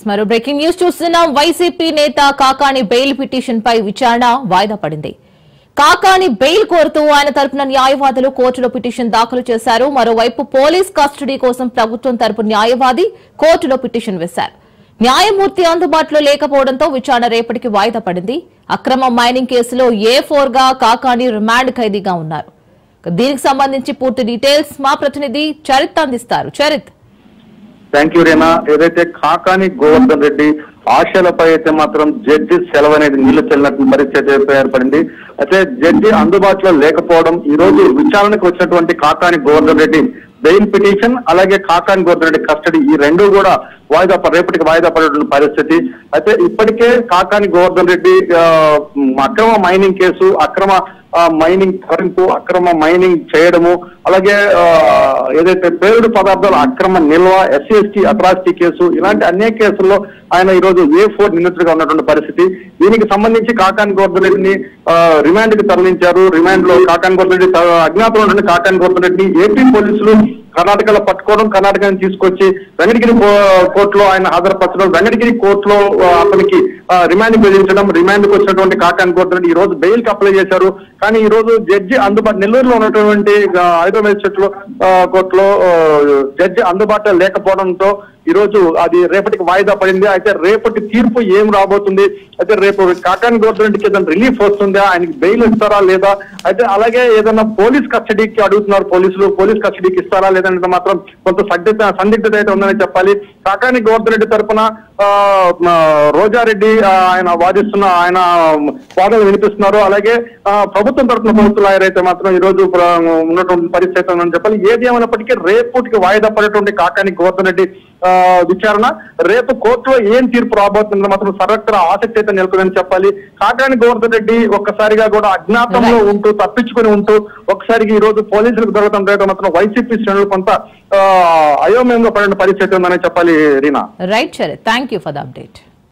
మరో breaking news చూస్తున్నాం. YCP నేత కాకాని బెయిల్ పిటిషన్ పై విచారణ వాయిదా పడింది. కాకాని బెయిల్ కోరుతూ ఆయన తరపున న్యాయవాదులు కోర్టులో పిటిషన్ దాఖలు చేశారు. మరోవైపు పోలీస్ కస్టడీ కోసం ప్రభుత్వం తరపు న్యాయవాది కోర్టులో పిటిషన్ వేశారు. న్యాయమూర్తి అందుబాటులో లేకపోవడంతో విచారణ రేపటికి వాయిదా పడింది. అక్రమ మైనింగ్ కేసులో A4 గా కాకాని రిమాండ్ ఖైదీగా ఉన్నారు. దీనికి సంబంధించి పూర్తి డీటెయిల్స్ మా ప్రతినిధి చరిత్ అందిస్తారు. చరిత్. Thank you Reena. ఏదైతే కాకాని గోవర్ధన్ రెడ్డి ఆశలపై అయితే మాత్రం జడ్జి సెలవు అనేది నీళ్లు చెల్లినట్టు పరిస్థితి ఏర్పడింది. అయితే జడ్జి అందుబాటులో లేకపోవడం ఈ రోజు విచారణకు వచ్చినటువంటి కాకాని గోవర్ధన్ రెడ్డి బెయిల్ పిటిషన్ అలాగే కాకాని గోవర్ధన్ రెడ్డి కస్టడీ ఈ రెండు కూడా రేపటికి వాయిదా పడేటువంటి పరిస్థితి. అయితే ఇప్పటికే కాకాని గోవర్ధన్ రెడ్డి అక్రమ మైనింగ్ కేసు, అక్రమ మైనింగ్ తరలింపు, అక్రమ మైనింగ్ చేయడము, అలాగే ఏదైతే పేలుడు పదార్థాల అక్రమ నిల్వ, SC/ST అట్రాసిటీ కేసు, ఇలాంటి అనేక కేసుల్లో ఆయన ఈ రోజు A4 నిందితుడిగా ఉన్నటువంటి పరిస్థితి. దీనికి సంబంధించి కాకాని గోవర్ధన్ రెడ్డిని రిమాండ్ కి తరలించారు. రిమాండ్ లో కాకాని గోవర్ధన్ రెడ్డి అజ్ఞాతంలో ఉన్న కాకాని గోవర్ధన్ రెడ్డిని ఏపీ పోలీసులు కర్ణాటకలో పట్టుకోవడం, కర్ణాటకని తీసుకొచ్చి వెంకటగిరి కోర్టులో ఆయన హాజరుపరచడం, వెంకటగిరి కోర్టులో అతనికి రిమాండ్ విధించడం. రిమాండ్ కు వచ్చినటువంటి కాకాని గోవర్ధన్ రెడ్డి ఈ రోజు బెయిల్ కి అప్లై చేశారు. కానీ ఈ రోజు జడ్జి నెల్లూరులో ఉన్నటువంటి హైదరాబాద్ కోర్టులో జడ్జి అందుబాటులో లేకపోవడంతో ఈ రోజు అది రేపటికి వాయిదా పడింది. అయితే రేపటి తీర్పు ఏం రాబోతుంది, అయితే రేపు కాకాని గోవర్ధన్ రెడ్డికి ఏదైనా రిలీఫ్ వస్తుందా, ఆయనకి బెయిల్ ఇస్తారా లేదా, అయితే అలాగే ఏదైనా పోలీస్ కస్టడీకి అడుగుతున్నారు పోలీసులు, పోలీస్ కస్టడీకి ఇస్తారా లేదంటే మాత్రం కొంత సందిగ్ధత అయితే ఉందని చెప్పాలి. కాకాని గోవర్ధన్ రెడ్డి తరఫున రోజారెడ్డి ఆయన వాదిస్తున్న ఆయన వాదన వినిపిస్తున్నారు. అలాగే ప్రభుత్వం తరఫున ప్రభుత్వ లాయర్ అయితే మాత్రం ఈ రోజు ఉన్నటువంటి పరిస్థితి ఉందని చెప్పాలి. ఏది ఏమైనప్పటికీ రేపటికి వాయిదా పడేటువంటి కాకాని గోవర్ధన్ రెడ్డి విచారణ రేపు కోర్టులో ఏం తీర్పు రాబోతుందో మాత్రం సర్వత్రా ఆసక్తి అయితే నెలకొందని చెప్పాలి. కాకాని గోవర్ధన్ రెడ్డి ఒక్కసారిగా కూడా అజ్ఞాతంలో ఉంటూ తప్పించుకుని ఉంటూ ఒక్కసారికి ఈ రోజు పోలీసులకు దొరకడం మాత్రం వైసీపీ శ్రేణులు కొంత అయోమయంగా పడిన పరిస్థితి ఉందని చెప్పాలి. Reena. Right, thank you for the update.